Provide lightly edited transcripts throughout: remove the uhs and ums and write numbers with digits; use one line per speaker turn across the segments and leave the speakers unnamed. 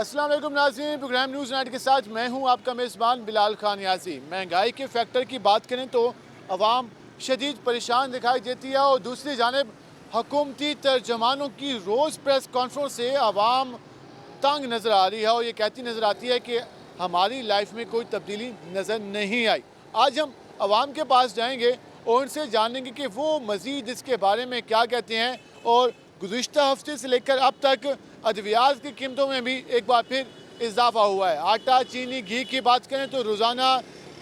अस्सलाम वालेकुम नाज़रीन, प्रोग्राम न्यूज़ नाइट के साथ मैं हूं आपका मेज़बान बिलाल खान यासी। महंगाई के फैक्टर की बात करें तो अवाम शदीद परेशान दिखाई देती है और दूसरी जानिब हुकूमती तर्जमानों की रोज़ प्रेस कॉन्फ्रेंस से अवाम तंग नज़र आ रही है और ये कहती नज़र आती है कि हमारी लाइफ में कोई तब्दीली नज़र नहीं आई। आज हम अवाम के पास जाएंगे और उनसे जानेंगे कि वो मज़ीद इसके बारे में क्या कहते हैं और गुज़िश्ता हफ्ते से लेकर अब तक अद्वियात की कीमतों में भी एक बार फिर इजाफा हुआ है। आटा, चीनी, घी की बात करें तो रोज़ाना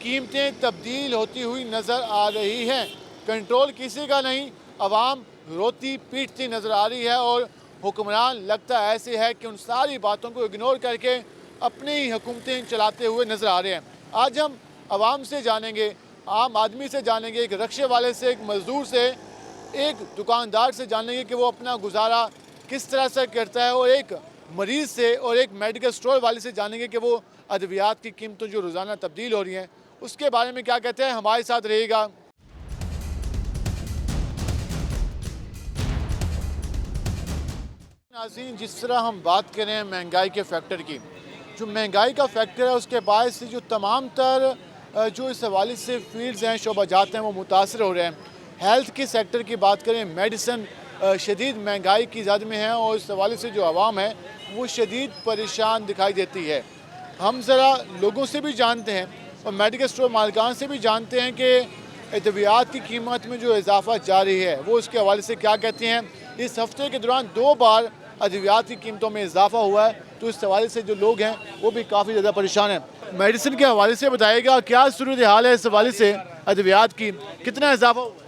कीमतें तब्दील होती हुई नज़र आ रही हैं। कंट्रोल किसी का नहीं, अवाम रोती पीटती नज़र आ रही है और हुक्मरान लगता ऐसे है कि उन सारी बातों को इग्नोर करके अपनी ही हुकूमतें चलाते हुए नज़र आ रहे हैं। आज हम अवाम से जानेंगे, आम आदमी से जानेंगे, एक रक्शे वाले से, एक मज़दूर से, एक दुकानदार से जानेंगे कि वो अपना गुजारा किस तरह से करता है और एक मरीज़ से और एक मेडिकल स्टोर वाले से जानेंगे कि वो अद्वियात की कीमतें जो रोज़ाना तब्दील हो रही हैं उसके बारे में क्या कहते हैं। हमारे साथ रहेगा। नाज़रीन, जिस तरह हम बात करें महंगाई के फैक्टर की, जो महंगाई का फैक्टर है उसके बाद से जो तमाम तर जो इस हवाले से फील्ड्स हैं, शोबाजात हैं, वो मुतासर हो रहे हैं। हेल्थ के सेक्टर की बात करें, मेडिसन शदीद महंगाई की ज़द में है और इस हवाले से जो आवाम है वो शदीद परेशान दिखाई देती है। हम ज़रा लोगों से भी जानते हैं और मेडिकल स्टोर मालिकान से भी जानते हैं कि अद्वियात की कीमत में जो इजाफा जारी है वो उसके हवाले से क्या कहते हैं। इस हफ्ते के दौरान 2 बार अद्वियात की कीमतों में इजाफा हुआ है, तो इस हवाले से जो लोग हैं वो भी काफ़ी ज़्यादा परेशान हैं। मेडिसिन के हवाले से बताइएगा क्या सूरत हाल है इस हवाले से, अद्वियात की कितना इजाफा हुआ?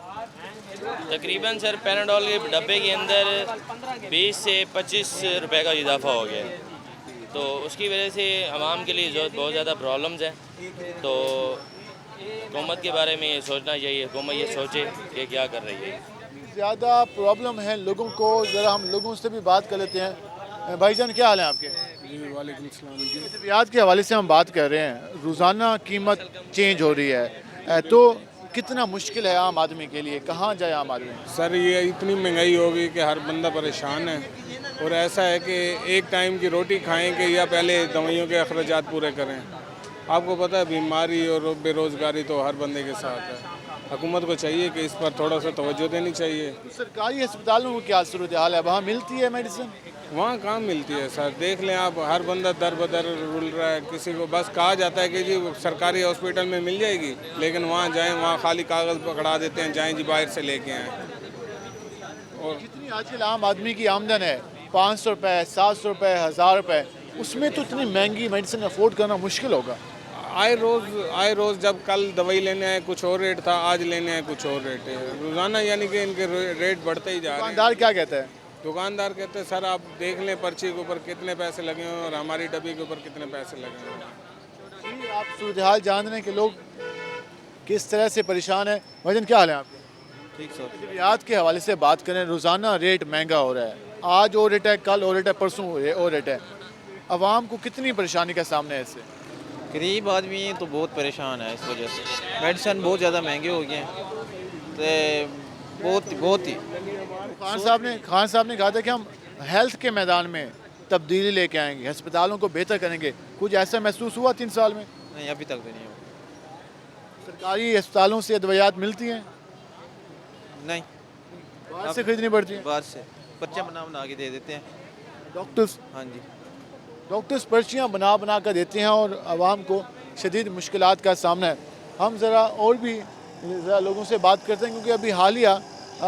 तकरीबन सर पैनाडोल के डब्बे के अंदर 20 से 25 रुपए का इजाफा हो गया है, तो उसकी वजह से आवाम के लिए बहुत ज़्यादा प्रॉब्लम्स हैं। तो हुकूमत के बारे में ये सोचना चाहिए, हुकूमत ये सोचे कि क्या कर रही है।
ज़्यादा प्रॉब्लम है लोगों को, ज़रा हम लोगों से भी बात कर लेते हैं। भाईजान क्या हाल है आपके?
जी वालेकुम सलाम जी।
अद्वियात के हवाले से हम बात कर रहे हैं, रोज़ाना कीमत चेंज हो रही है, तो कितना मुश्किल है आम आदमी के लिए, कहाँ जाए आम आदमी?
सर ये इतनी महंगाई हो गई कि हर बंदा परेशान है और ऐसा है कि एक टाइम की रोटी खाएं कि या पहले दवाइयों के अखराजात पूरे करें। आपको पता है बीमारी और बेरोज़गारी तो हर बंदे के साथ है। हुकूमत को चाहिए कि इस पर थोड़ा सा तवज्जो देनी चाहिए।
तो सरकारी अस्पतालों में क्या सूरत हाल है, वहाँ मिलती है मेडिसिन?
वहाँ कहाँ मिलती है सर, देख लें आप, हर बंदा दर बदर रुल रहा है। किसी को बस कहा जाता है कि जी सरकारी हॉस्पिटल में मिल जाएगी, लेकिन वहाँ जाएं वहाँ खाली कागज़ पकड़ा देते हैं, जाएं जी बाहर से लेके आएँ। और
जितनी आजकल आम आदमी की आमदन है 500 रुपये, 700 रुपये, 1000 रुपये, उसमें तो इतनी महंगी मेडिसिन अफोर्ड करना मुश्किल होगा।
आए रोज़ जब कल दवाई लेने आए कुछ और रेट था, आज लेने आए कुछ और रेट है। रोज़ाना यानी कि इनके रेट बढ़ते ही जा रहे हैं।
दुकानदार क्या कहता है?
दुकानदार कहते हैं सर आप देख लें पर्ची के ऊपर कितने पैसे लगे हैं और हमारी डब्बी के ऊपर कितने पैसे लगे हैं।
जी, आप सूरत हाल जान रहे हैं कि लोग किस तरह से परेशान है। भाईजान क्या हाल है आपके?
ठीक सर।
अद्वियात के हवाले से बात करें, रोज़ाना रेट महंगा हो रहा है, आज और रेट है, कल और रेट है, परसों और रेट है। आवाम को कितनी परेशानी का सामना है इससे?
गरीब आदमी तो बहुत परेशान है इस वजह से, मेडिसिन बहुत ज़्यादा महंगे हो गए हैं, तो बहुत ही।
खान साहब ने कहा था कि हम हेल्थ के मैदान में तब्दीली लेके आएंगे, अस्पतालों को बेहतर करेंगे। कुछ ऐसा महसूस हुआ 3 साल में?
नहीं, अभी तक तो नहीं हुआ।
सरकारी अस्पतालों से अद्वियात मिलती हैं,
नहीं,
बाहर से खरीदनी पड़ती हैं।
बाहर से पर्चे बना के दे देते हैं। हाँ जी,
डॉक्टर्स पर्चियाँ बना कर देते हैं और आवाम को शदीद मुश्किलात का सामना है। हम ज़रा और भी ज़रा लोगों से बात करते हैं, क्योंकि अभी हालिया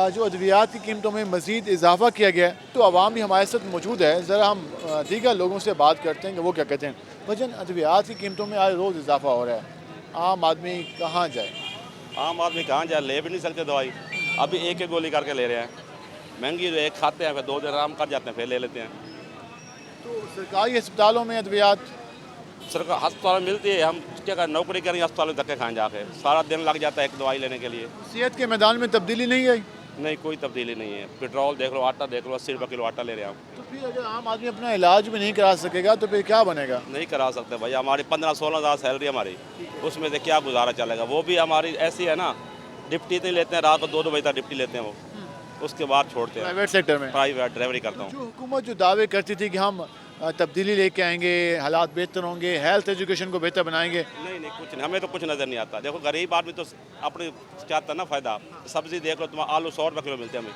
जो अद्वियात की कीमतों में मज़ीद इजाफा किया गया है, तो आवाम भी हमारे साथ मौजूद है। ज़रा हम दीगर लोगों से बात करते हैं कि वो क्या कहते हैं। वजन अद्वियात की कीमतों में आज रोज़ इजाफा हो रहा है, आम आदमी कहाँ जाए?
आम आदमी कहाँ जाए, ले भी नहीं सकते दवाई। अभी एक एक गोली करके ले रहे हैं, महंगी एक खाते हैं, फिर 2 दिन आराम कर जाते हैं, फिर ले लेते हैं।
तो सरकारी अस्पतालों में अद्वियात
सरकार अस्पताल में मिलती है, हम क्या करें, नौकरी करें अस्पताल में धक्के खाएं जाके, सारा दिन लग जाता है एक दवाई लेने के लिए।
सेहत के मैदान में तब्दीली नहीं आई?
नहीं, कोई तब्दीली नहीं है। पेट्रोल देख लो, आटा देख लो, 80 रुपये किलो आटा ले रहे हैं हम।
तो फिर अगर आम आदमी अपना इलाज भी नहीं करा सकेगा तो फिर क्या बनेगा?
नहीं करा सकते भाई, हमारी 15-16 हज़ार सैलरी हमारी, उसमें से क्या गुजारा चलेगा। वो भी हमारी ऐसी है ना, डिप्टी नहीं लेते हैं, रात को 2-2 बजे तक डिप्टी लेते हैं वो, उसके बाद छोड़ते हैं
प्राइवेट सेक्टर में
प्राइवेट ड्राइवरी करता हूँ।
जो हुकूमत जो दावे करती थी कि हम तब्दीली लेके आएंगे, हालात बेहतर होंगे, हेल्थ एजुकेशन को बेहतर बनाएंगे?
नहीं नहीं, कुछ नहीं, हमें तो कुछ नज़र नहीं आता। देखो गरीब आदमी तो अपने चाहता है ना फ़ायदा। सब्ज़ी देख लो, तुम्हारा आलू 100 रुपये किलो मिलते हैं हमें।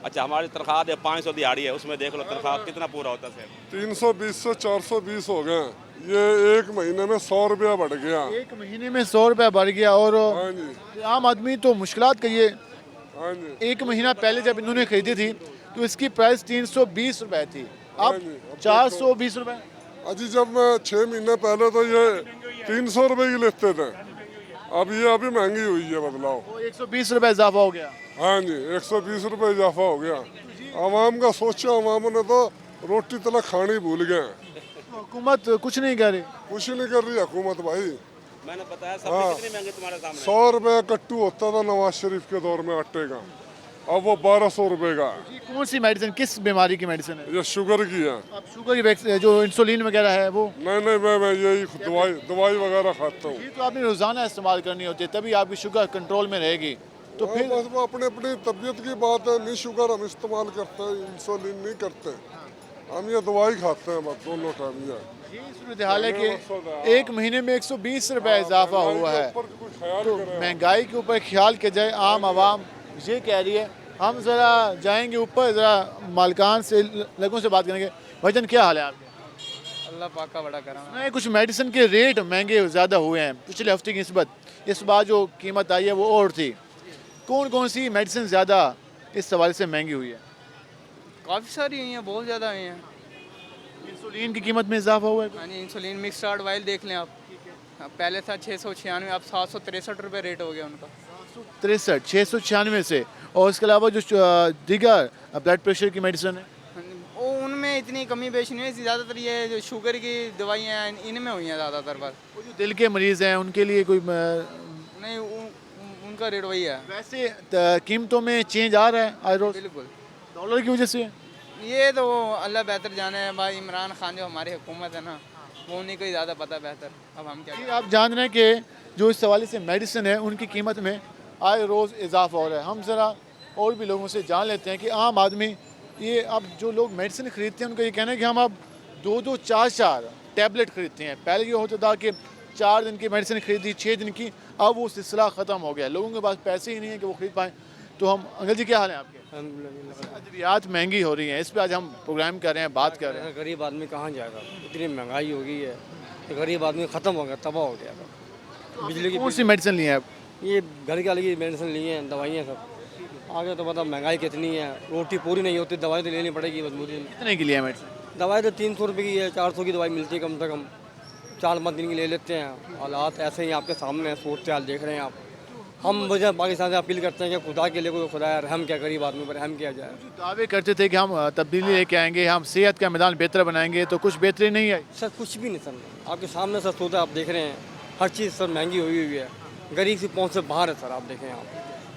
अच्छा, हमारी तनख्वाह 500 दिहाड़ी है, उसमें देख लो तनख्वाह कितना पूरा होता है।
320 से 420 हो गए। ये एक महीने में 100 रुपया बढ़ गया।
एक महीने में 100 रुपये बढ़ गया। और
हाँ जी,
आम आदमी तो मुश्किलात का ये,
हाँ जी,
एक महीना पहले जब इन्होंने खरीदी थी तो इसकी प्राइस 320 रुपए थी,
हाँ
अब
जी, अब
420 रुपए।
अजी जब मैं 6 महीने पहले तो ये 300 रुपये की लेते थे, अब ये अभी महंगी हुई है, बदलाव।
वो 120 रुपए इजाफा हो गया।
हाँ जी, 120 रुपये इजाफा हो गया। आवाम का सोचा, आवाम ने तो रोटी तलक खानी भूल गए।
हुकूमत कुछ नहीं कर रही।
कुछ नहीं कर रही हुकूमत भाई।
मैंने बताया सब्ज़ी कितनी महंगी तुम्हारे सामने।
100 रुपये कट्टू होता था नवाज शरीफ के दौर में आटे का, अब वो 1200 रुपये का है।
ये कौन सी मेडिसिन, किस बीमारी की मेडिसिन है?
ये शुगर की है।
आप शुगर की जो इंसुलिन वगैरह है वो?
नहीं, मैं यही दवाई वगैरह खाता हूँ।
ये तो आपने रोजाना इस्तेमाल करनी होती है, तभी आपकी शुगर कंट्रोल में रहेगी। तो फिर
बस वो अपने अपनी तबीयत की बात है। नहीं शुगर हम इस्तेमाल करते हैं, इंसुलिन नहीं करते, हम ये दवाई खाते हैं बस दोनों टाइम। ये
सूरत हाल है कि एक महीने में 120 रुपए इजाफा हुआ है। तो महंगाई के ऊपर ख्याल किया जाए, आम आवाम ये कह रही है। हम ज़रा जाएंगे ऊपर, ज़रा मालकान से, लोगों से बात करेंगे। भाईजान क्या हाल है आपके?
अल्लाह पाक का बड़ा करम है।
नहीं, कुछ मेडिसिन के रेट महंगे ज़्यादा हुए हैं पिछले हफ्ते की निस्बत। इस बार जो कीमत आई है वो और थी। कौन कौन सी मेडिसिन ज़्यादा इस हवाले से महंगी हुई है?
काफ़ी सारी हुई हैं, बहुत ज़्यादा हुई हैं।
इंसुलिन की कीमत में इजाफा हुआ है?
हाँ जी, इंसुलिन मिक्स आर्ट वाइल देख लें आप। पहले था 696, अब 763 रुपये रेट हो गया उनका।
63, 696 से। और इसके अलावा जो दीगर ब्लड प्रेशर की मेडिसिन है?
वो उनमें इतनी कमी पेश नहीं हुई, ज़्यादातर ये जो शुगर की दवाइयाँ हैं इनमें हुई हैं ज़्यादातर। पर
वो जो दिल के मरीज़ हैं उनके लिए कोई
नहीं, उनका रेट वही है।
वैसे कीमतों में चेंज आ रहा है हर रोज़
बिल्कुल,
डॉलर की वजह से?
ये तो अल्लाह बेहतर जाने है भाई। इमरान खान जो हमारी हुकूमत है ना, वो उन्हीं को ही ज़्यादा पता बेहतर। अब हम क्या
जी, आप जान रहे हैं कि जो इस हवाले से मेडिसिन है उनकी कीमत में आए रोज़ इजाफा हो रहा है। हम ज़रा और भी लोगों से जान लेते हैं कि आम आदमी, ये अब जो लोग मेडिसिन ख़रीदते हैं उनका ये कहना है कि हम अब 2-2, 4-4 टैबलेट ख़रीदते हैं। पहले ये होता था कि 4 दिन की मेडिसिन खरीदी, 6 दिन की, अब वो सिलसिला ख़त्म हो गया। लोगों के पास पैसे ही नहीं है कि वो ख़रीद पाएँ। तो हम, अंकल जी क्या हाल है आपके? अद्वियात महंगी हो रही हैं, इस पर आज हम प्रोग्राम कर रहे हैं, बात कर रहे हैं।
गरीब आदमी कहाँ जाएगा? इतनी महंगाई हो गई है कि गरीब आदमी ख़त्म हो गया, तबाह हो गया। बिजली की
कौन सी मेडिसिन ली है आप?
ये घर के अलग मेडिसिन ली हैं, दवाइयाँ सब। आगे तो मतलब महंगाई कितनी है, रोटी पूरी नहीं होती, दवाई तो लेनी पड़ेगी मजबूरी में।
कितने की लिया है मेडिसिन?
दवाई तो 300 रुपये की है, 400 की दवाई मिलती है कम से कम। 4-5 दिन की ले लेते हैं। हालात ऐसे ही आपके सामने हैं, सूरत हाल देख रहे हैं आप। हम वजह पाकिस्तान से अपील करते हैं कि खुदा के लिए कोई खुदा रहम क्या, गरीब आदमी पर रहम किया जाए।
दावे करते थे कि हम तब्दीली लेके आएंगे, हम सेहत का मैदान बेहतर बनाएंगे, तो कुछ बेहतरी नहीं आई।
सर कुछ भी नहीं सर, आपके सामने सर सौदा आप देख रहे हैं, हर चीज़ सर महंगी हुई हुई है। गरीब की पहुँच से बाहर है सर। आप देखें, आप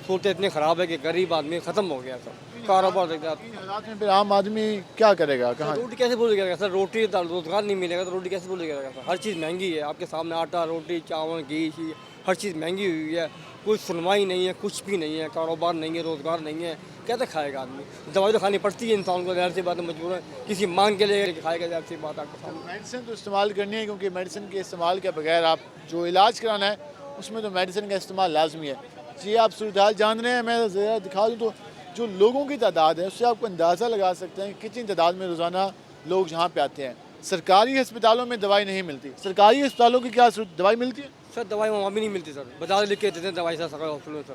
सूरत इतनी ख़राब है कि गरीब आदमी ख़त्म हो गया सर। कारोबार देखते आप,
हालात में फिर आम आदमी क्या करेगा? कहाँ?
रोटी कैसे बोल करेगा सर? रोटी रोजगार नहीं मिलेगा तो रोटी कैसे बोल करेगा सर? हर चीज़ महंगी है आपके सामने, आटा, रोटी, चावल, घी, हर चीज़ महंगी हुई है। कोई सुनवाई नहीं है, कुछ भी नहीं है, कारोबार नहीं है, रोज़गार नहीं है, कैसे खाएगा आदमी? दवाई तो खानी पड़ती है इंसान को, ज़ाहिर सी बात है, मजबूर है, किसी मांग के लिए खाएगा, ज़ाहिर सी बात आपके सामने।
मेडिसिन तो इस्तेमाल करनी है, क्योंकि मेडिसिन के इस्तेमाल के बगैर आप जो इलाज कराना है उसमें तो मेडिसिन का इस्तेमाल लाजमी है। जी, आप सूरत हाल जान रहे हैं। मैं ज़रा दिखा दूँ तो जो लोगों की तादाद है उससे आपको अंदाज़ा लगा सकते हैं कितनी तादाद में रोज़ाना लोग यहाँ पे आते हैं। सरकारी अस्पतालों में दवाई नहीं मिलती। सरकारी अस्पतालों की क्या दवाई मिलती है?
सर दवाई वहाँ भी नहीं मिलती सर, बाजार लिख के देते हैं दवाई सर सरकारी हॉस्पिटल में सर।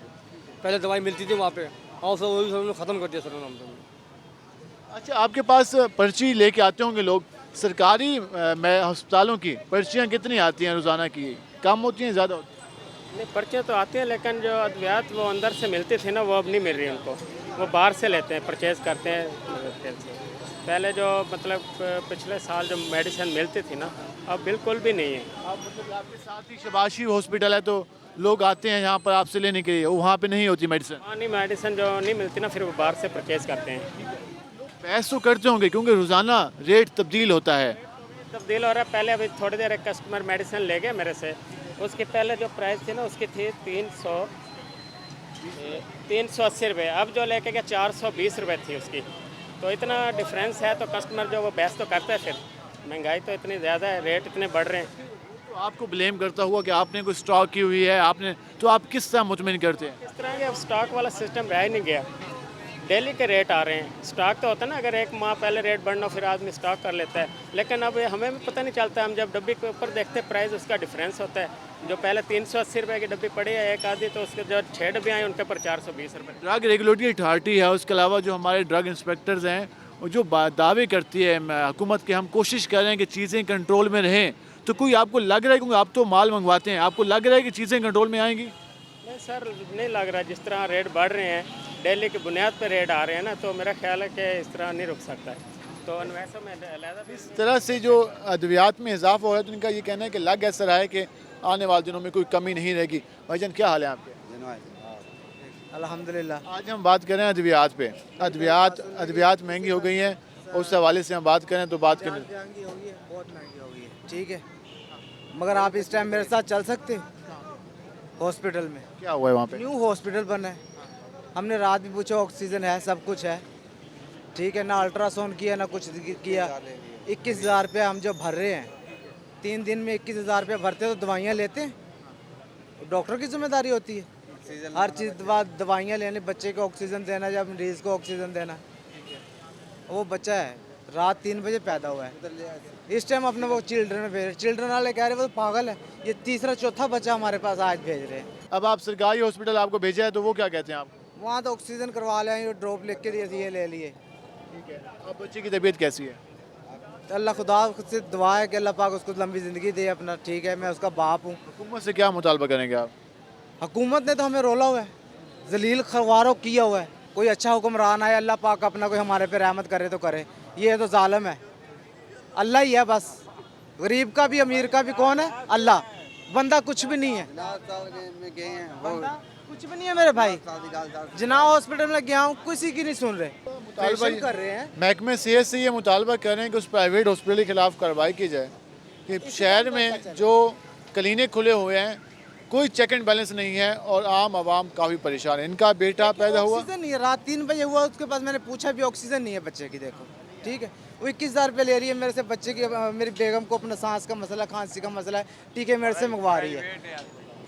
पहले दवाई मिलती थी वहाँ पे, और सर वही सर ख़त्म कर दिया सर हमने।
अच्छा, आपके पास पर्ची लेके आते होंगे लोग। सरकारी अस्पतालों की पर्चियाँ कितनी आती हैं रोज़ाना की? कम होती हैं, ज़्यादा होती हैं?
नहीं, पर्चे तो आते हैं, लेकिन जो अद्वियात वो अंदर से मिलती थी ना, वो अब नहीं मिल रही उनको। वो बाहर से लेते हैं, परचेज़ करते हैं। पहले जो मतलब पिछले साल जो मेडिसिन मिलती थी ना, अब बिल्कुल भी नहीं है।
आप मतलब आपके साथ ही शबाशी हॉस्पिटल है, तो लोग आते हैं यहाँ पर आपसे लेने के लिए, वहाँ पे नहीं होती मेडिसिन?
हाँ, नहीं, मेडिसिन जो नहीं मिलती ना, फिर वो बाहर से परचेज़ करते हैं।
पैसे तो करते होंगे क्योंकि रोज़ाना रेट तब्दील होता है।
तब्दील हो रहा है। पहले अभी थोड़ी देर एक कस्टमर मेडिसिन ले गए मेरे से, उसके पहले जो प्राइस थी ना उसकी थी 380 रुपये, अब जो लेके गया 420 रुपये थी उसकी। तो इतना डिफरेंस है तो कस्टमर जो वो बहस तो करता है फिर। महंगाई तो इतनी ज़्यादा है, रेट इतने बढ़ रहे हैं।
तो आपको ब्लेम करता हुआ कि आपने कोई स्टॉक की हुई है आपने, तो आप किस तरह मुतमिन करते हैं?
इस तरह के अब स्टॉक वाला सिस्टम रह ही नहीं गया। डेली के रेट आ रहे हैं। स्टॉक तो होता है ना, अगर एक माह पहले रेट बढ़ना फिर आदमी स्टॉक कर लेता है, लेकिन अब हमें भी पता नहीं चलता। हम जब डब्बी के ऊपर देखते हैं प्राइस, उसका डिफरेंस होता है। जो पहले 380 रुपये की डब्बी पड़ी है एक आधी, तो उसके जो 6 डब्बी आई उनके ऊपर 420 रुपये।
ड्रग रेगुलेटरी अथॉरिटी है, उसके अलावा जो हमारे ड्रग इंस्पेक्टर्स हैं, वो जो दावे करती है हुकूमत के, हम कोशिश कर रहे हैं कि चीज़ें कंट्रोल में रहें, तो कोई आपको लग रहा है, क्योंकि आप तो माल मंगवाते हैं, आपको लग रहा है कि चीज़ें कंट्रोल में आएंगी?
नहीं सर, नहीं लग रहा। जिस तरह रेट बढ़ रहे हैं, डेली की बुनियाद पर रेट आ रहे हैं ना, तो मेरा ख्याल है कि इस तरह नहीं रुक सकता है। तो वैसे में
इस तरह से जो अद्वियात में इजाफा हो रहा है, तो इनका ये कहना है कि लग ऐसा रहा है कि आने वाले दिनों में कोई कमी नहीं रहेगी। भाईजान क्या हाल है आपके?
अल्हम्दुलिल्लाह।
आज हम बात कर रहे हैं अद्वियात पे। अद्वियात महंगी हो गई हैं, और उस हवाले से हम बात करें तो बात करें
महंगी हो गई है, बहुत महंगी हो गई है, ठीक है। मगर आप इस टाइम मेरे साथ चल सकते हो हॉस्पिटल में?
क्या हुआ है वहाँ पे?
न्यू हॉस्पिटल बना है। हमने रात भी पूछा, ऑक्सीजन है, सब कुछ है, ठीक है। ना अल्ट्रासाउंड किया ना कुछ किया। 21,000 रुपये हम जो भर रहे हैं, 3 दिन में 21,000 रुपये भरते तो दवाइयाँ लेते हैं। डॉक्टर की जिम्मेदारी होती है हर चीज़, दवाइयाँ लेने, बच्चे को ऑक्सीजन देना, जब मरीज़ को ऑक्सीजन देना। वो बच्चा है रात 3 बजे पैदा हुआ है, इस टाइम अपने वो चिल्ड्रन में भेज, चिल्ड्रन वाले कह रहे वो तो पागल है। ये तीसरा चौथा बच्चा हमारे पास आज भेज रहे हैं।
अब आप सरकारी हॉस्पिटल आपको भेजा है, तो वो क्या कहते हैं आपको?
वहाँ तो ऑक्सीजन करवा लें, ये ड्रॉप लिख के दिए, ये ले लिए।
ठीक है। अब बच्चे की तबीयत कैसी है?
तो अल्लाह खुदा से दुआ है कि अल्लाह पाक उसको लंबी ज़िंदगी दे अपना, ठीक है। मैं उसका बाप हूँ।
हुकूमत से क्या मुतालबा करेंगे आप?
हुकूमत ने तो हमें रोला हुआ है, जलील खरवारों किया हुआ है। कोई अच्छा हुक्मरान आए, अल्लाह पाक अपना कोई हमारे पे रहमत करे तो करे। ये तो जालिम है, अल्लाह ही है बस। गरीब का भी अमीर का भी कौन है? अल्लाह। बंदा कुछ भी नहीं है, बंदा कुछ भी नहीं है मेरे भाई। जिना हॉस्पिटल में गया हूँ, किसी की नहीं सुन रहे, पेशेंट कर रहे हैं।
महकमे सेहत से ये मुतालबा कर रहे हैं कि उस प्राइवेट हॉस्पिटल के खिलाफ कार्रवाई की जाए कि शहर में जो क्लिनिक खुले हुए हैं, कोई चेक एंड बैलेंस नहीं है और आम आवाम काफ़ी परेशान है। इनका बेटा पैदा हुआ,
ऑक्सीजन नहीं है, रात 3 बजे हुआ, उसके पास मैंने पूछा भी ऑक्सीजन नहीं है बच्चे की, देखो ठीक है। वो 21,000 रुपये ले रही है मेरे से, बच्चे की, मेरी बेगम को अपना सांस का मसला, खांसी का मसला है, टीके मेरे से मंगवा रही है।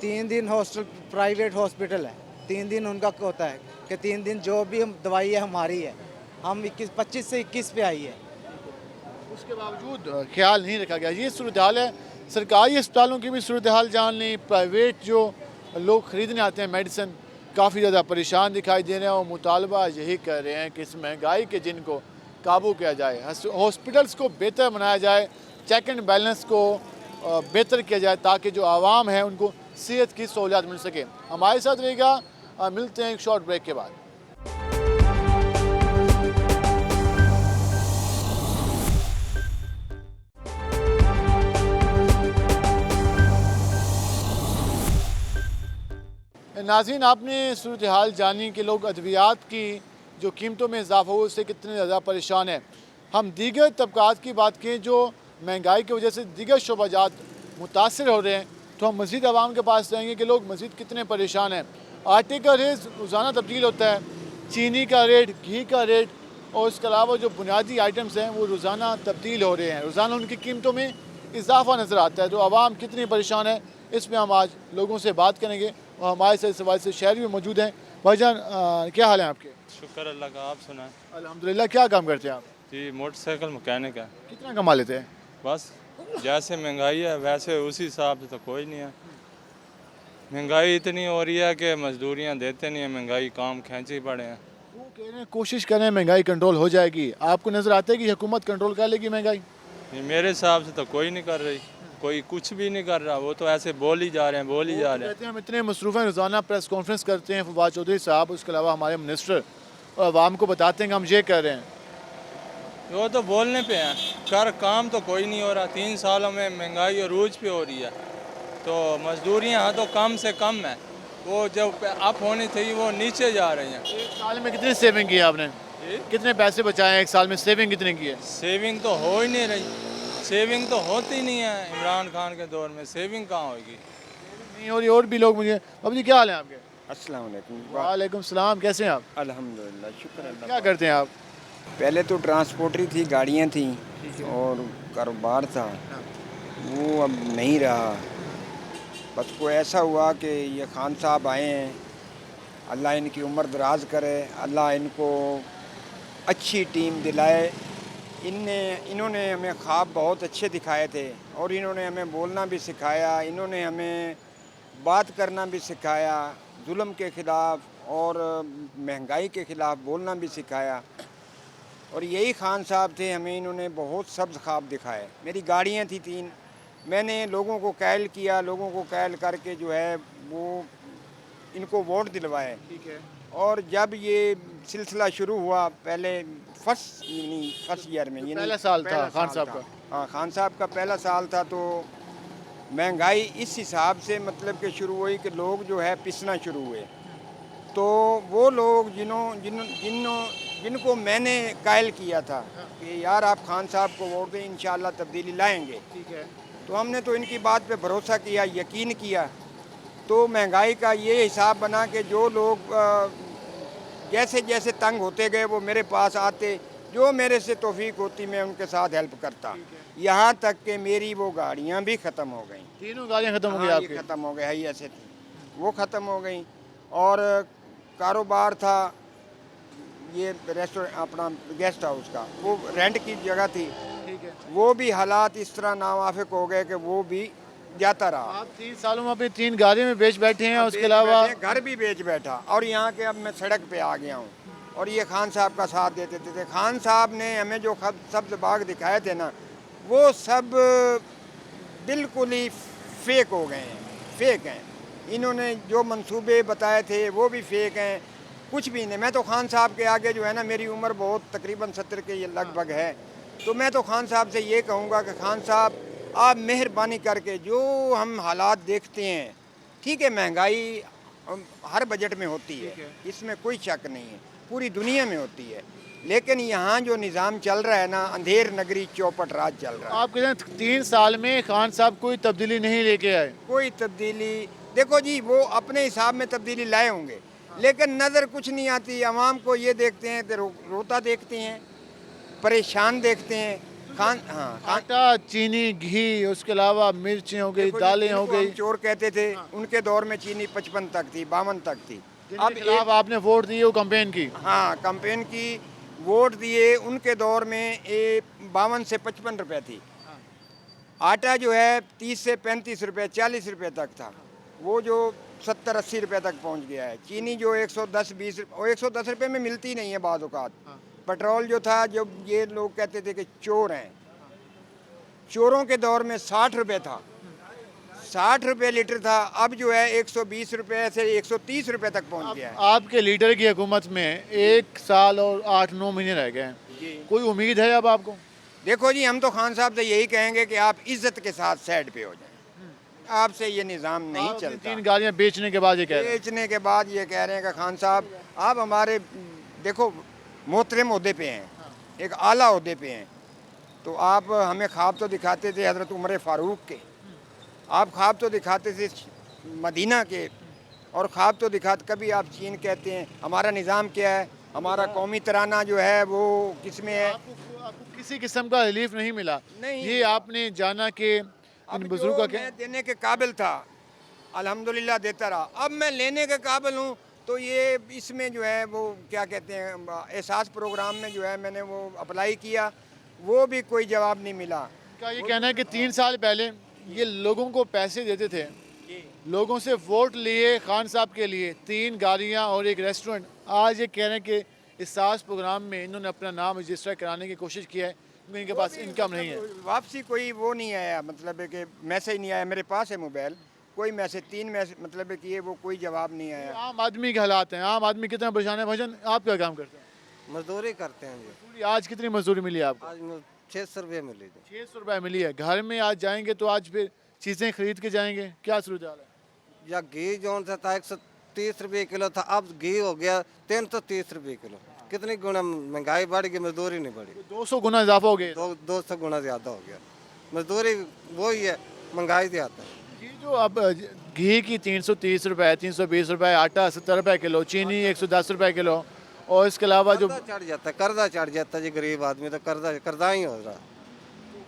3 दिन हॉस्टल, प्राइवेट हॉस्पिटल है, 3 दिन उनका होता है कि 3 दिन जो भी हम दवाई है हमारी है। हम 25 से 21 पे आई है,
उसके बावजूद ख्याल नहीं रखा गया। ये सूरत हाल है। सरकारी अस्पतालों की भी सूरत हाल जान ली, प्राइवेट जो लोग ख़रीदने आते हैं मेडिसिन, काफ़ी ज़्यादा परेशान दिखाई दे रहे हैं और मुतालबा यही कर रहे हैं कि इस महंगाई के जिन को काबू किया जाए, हॉस्पिटल्स को बेहतर बनाया जाए, चेक एंड बैलेंस को बेहतर किया जाए, ताकि जो आवाम है उनको सेहत की सहूलियत मिल सके। हमारे साथ रहेगा, मिलते हैं एक शॉर्ट ब्रेक के बाद। नाज़रीन, आपने सूरत हाल जानी कि लोग अद्वियात की जो कीमतों में इजाफा हो उससे कितने ज़्यादा परेशान हैं। हम दीगर तबकात की बात करें जो महंगाई की वजह से दीगर शोबाजात मुतासर हो रहे हैं, तो हम मज़ीद आवाम के पास जाएंगे कि लोग मज़ीद कितने परेशान हैं। आटे का रेट रोज़ाना तब्दील होता है, चीनी का रेट, घी का रेट, और इसके अलावा जो बुनियादी आइटम्स हैं वो रोज़ाना तब्दील हो रहे हैं, रोज़ाना उनकी कीमतों में इजाफा नज़र आता है। तो आवाम कितनी परेशान है, इस पर हम आज लोगों से बात करेंगे और हमारे से इस हवाले से शहरी भी मौजूद हैं। भाईजान क्या हाल है आपके?
शुक्र अल्लाह का, आप सुनाएं।
अल्हम्दुलिल्लाह। क्या काम करते हैं आप?
जी मोटरसाइकिल मैकेनिक है।
कितना कमा लेते हैं?
बस जैसे महंगाई है वैसे उसी हिसाब से तो कोई नहीं है। महंगाई इतनी हो रही है कि मजदूरियां देते नहीं है, महंगाई काम खींचे पड़े हैं।
वो कह रहे हैं कोशिश करें महंगाई कंट्रोल हो जाएगी। आपको नज़र आता है कि हुकूमत कंट्रोल कर लेगी महंगाई?
मेरे हिसाब से तो कोई नहीं कर रही, कोई कुछ भी नहीं कर रहा। वो तो ऐसे बोल ही जा रहे हैं, बोल ही जा रहे हैं।
कहते हैं हम इतने मसरूफ़ हैं, रोज़ाना प्रेस कॉन्फ्रेंस करते हैं फवाद चौधरी साहब, उसके अलावा हमारे मिनिस्टर, और आवाम को बताते हैं कि हम ये कर रहे हैं।
वो तो बोलने पे हैं, कर काम तो कोई नहीं हो रहा। 3 सालों में महंगाई अरूज पे हो रही है, तो मजदूरियाँ तो कम से कम है, वो जो अप होनी थी वो नीचे जा रही हैं।
एक साल में कितनी सेविंग की है आपने? कितने पैसे बचाए हैं एक साल में? सेविंग कितनी की है?
सेविंग तो हो ही नहीं रही, सेविंग तो होती नहीं है। इमरान खान के दौर में सेविंग कहाँ होगी?
नहीं हो रही। और भी लोग मुझे, बाबू जी क्या हाल है आपके?
अस्सलाम वालेकुम।
वालेकुम सलाम, कैसे हैं आप?
अल्हम्दुलिल्लाह, शुक्र अल्लाह।
क्या करते हैं आप?
पहले तो ट्रांसपोर्टरी थी, गाड़ियाँ थी और कारोबार था, वो अब नहीं रहा। बस को ऐसा हुआ कि ये खान साहब आए हैं, अल्लाह इनकी उम्र दराज करे, अल्लाह इनको अच्छी टीम दिलाए। इन्होंने हमें ख्वाब बहुत अच्छे दिखाए थे और इन्होंने हमें बोलना भी सिखाया, इन्होंने हमें बात करना भी सिखाया, जुल्म के ख़िलाफ़ और महंगाई के ख़िलाफ़ बोलना भी सिखाया। और यही खान साहब थे, हमें इन्होंने बहुत सब्ज़ ख्वाब दिखाए। मेरी गाड़ियाँ थी 3, मैंने लोगों को कैल किया, लोगों को कैल करके जो है वो इनको वोट दिलवाए।
ठीक है।
और जब ये सिलसिला शुरू हुआ, पहले फर्स्ट ईयर में, ये
पहला साल था खान साहब का।
हाँ, खान साहब का पहला साल था। तो महंगाई इस हिसाब से मतलब कि शुरू हुई कि लोग जो है पिसना शुरू हुए। तो वो लोग जिनको मैंने कायल किया था कि यार आप खान साहब को वोट दें, इंशाल्लाह तब्दीली लाएंगे।
ठीक है।
तो हमने तो इनकी बात पे भरोसा किया, यकीन किया। तो महंगाई का ये हिसाब बना कि जो लोग जैसे जैसे तंग होते गए वो मेरे पास आते, जो मेरे से तौफीक होती मैं उनके साथ हेल्प करता। यहाँ तक कि मेरी वो गाड़ियाँ भी ख़त्म हो गई।
3 गाड़ियाँ ख़त्म हो गई
हाँ,
आपकी?
ये ख़त्म हो गए, है ऐसे थी, वो ख़त्म हो गई। और कारोबार था ये रेस्टोरेंट, अपना गेस्ट हाउस का, वो रेंट की जगह थी।
ठीक है।
वो भी हालात इस तरह नावाफिक हो गए कि वो भी जाता रहा।
आप 3 सालों में अपनी 3 गाड़ियाँ में बेच बैठे हैं, उसके अलावा
घर भी बेच बैठा। और यहाँ के अब मैं सड़क पे आ गया हूँ और ये खान साहब का साथ देते थे। खान साहब ने हमें जो सब्ज़ बाग दिखाए थे ना, वो सब बिल्कुल ही फेक हो गए हैं, फेक हैं। इन्होंने जो मंसूबे बताए थे वो भी फेक हैं, कुछ भी नहीं। मैं तो खान साहब के आगे जो है ना, मेरी उम्र बहुत तकरीबन 70 के ये लगभग है, तो मैं तो खान साहब से ये कहूँगा कि खान साहब आप मेहरबानी करके, जो हम हालात देखते हैं, ठीक है महंगाई हर बजट में होती है, इसमें कोई शक नहीं है, पूरी दुनिया में होती है, लेकिन यहाँ जो निज़ाम चल रहा है ना, अंधेर नगरी चौपट राज चल रहा है।
आप कहते हैं 3 साल में खान साहब कोई तब्दीली नहीं लेके आए?
कोई तब्दीली, देखो जी, वो अपने हिसाब में तब्दीली लाए होंगे, लेकिन नज़र कुछ नहीं आती। आवाम को ये देखते हैं तो रोता देखते हैं, परेशान देखते हैं।
आटा, चीनी, घी, उसके अलावा मिर्चें हो गई, दालें हो गई।
चोर कहते थे, उनके दौर में चीनी 55 तक थी, 52 तक थी।
अब आपने वोट दिए, वो कैंपेन की?
हाँ, कैंपेन की, वोट दिए। उनके दौर में 52 से 55 रुपए थी। आटा जो है 30 से 35 रुपए, 40 रुपए तक था, वो जो 70-80 रुपए तक पहुंच गया है। चीनी जो 110-20 और 110 रुपए में मिलती नहीं है बाद औकात। पेट्रोल जो था, जो ये लोग कहते थे कि चोर हैं, चोरों के दौर में 60 रुपए था, 60 रुपए लीटर था। अब जो है 120 रुपए से 130 रुपए तक पहुंच गया है।
आपके लीडर की हुकूमत में 1 साल और 8-9 महीने रह गए हैं, कोई उम्मीद है अब आपको?
देखो जी, हम तो खान साहब से यही कहेंगे कि आप इज़्ज़त के साथ साइड पे हो जाएं। आपसे ये निज़ाम नहीं चलता।
3 गाड़ियाँ बेचने के बाद ये कह रहे हैं?
बेचने के बाद ये कह रहे हैं कि खान साहब आप हमारे, देखो, मोहतरम ओहदे पे हैं, एक आला ओहदे पे हैं, तो आप हमें ख्वाब तो दिखाते थे हज़रत उमर फ़ारूक के, आप ख्वाब तो दिखाते थे मदीना के, और ख्वाब तो दिखाते, कभी आप चीन कहते हैं। हमारा निज़ाम क्या है, हमारा कौमी तराना जो है वो किस में है?
आपको किसी किस्म का रिलीफ नहीं मिला?
नहीं।
ये आपने जाना कि इन बुजुर्गों का
मैं देने के काबिल था, अल्हम्दुलिल्लाह देता रहा। अब मैं लेने के काबिल हूँ, तो ये इसमें जो है वो क्या कहते हैं, एहसास प्रोग्राम में जो है मैंने वो अप्लाई किया, वो भी कोई जवाब नहीं मिला।
क्या ये कहना है कि 3 साल पहले ये लोगों को पैसे देते थे, लोगों से वोट लिए खान साहब के लिए, 3 गाड़ियाँ और एक रेस्टोरेंट, आज ये कह रहे हैं कि एहसास प्रोग्राम में इन्होंने अपना नाम रजिस्टर कराने की कोशिश किया है क्योंकि इनके पास इनकम नहीं है?
वापसी कोई वो नहीं आया, मतलब है कि मैसेज नहीं आया। मेरे पास है मोबाइल, कोई मैसेज, 3 मैसेज मतलब है कि ये वो कोई जवाब नहीं आया।
आम आदमी के हालात हैं, आम आदमी कितना परेशान है। भजन, आप क्या काम करते हैं?
मजदूरी करते हैं जी।
पूरी आज कितनी मजदूरी मिली आपको?
आज 600 रुपये मिली थी।
600 रुपये मिली है। घर में आज जाएंगे तो आज फिर चीज़ें खरीद के जाएंगे, क्या सूरत हाल है?
या घी जो था 130 रुपये किलो था, अब घी हो गया 330 रुपये किलो। कितनी गुना महंगाई बढ़ गई, मजदूरी नहीं बढ़ी।
200 गुना इजाफा हो गया।
200 गुना ज़्यादा हो गया। मजदूरी वही है, महंगाई ज़्यादा है।
ये जो अब घी की 330 रुपये, 320 रुपये, आटा 70 रुपये किलो, चीनी 110 रुपये किलो और इसके अलावा जो
कर्जा चढ़ जाता है जी, गरीब आदमी तो कर्जा ही हो रहा।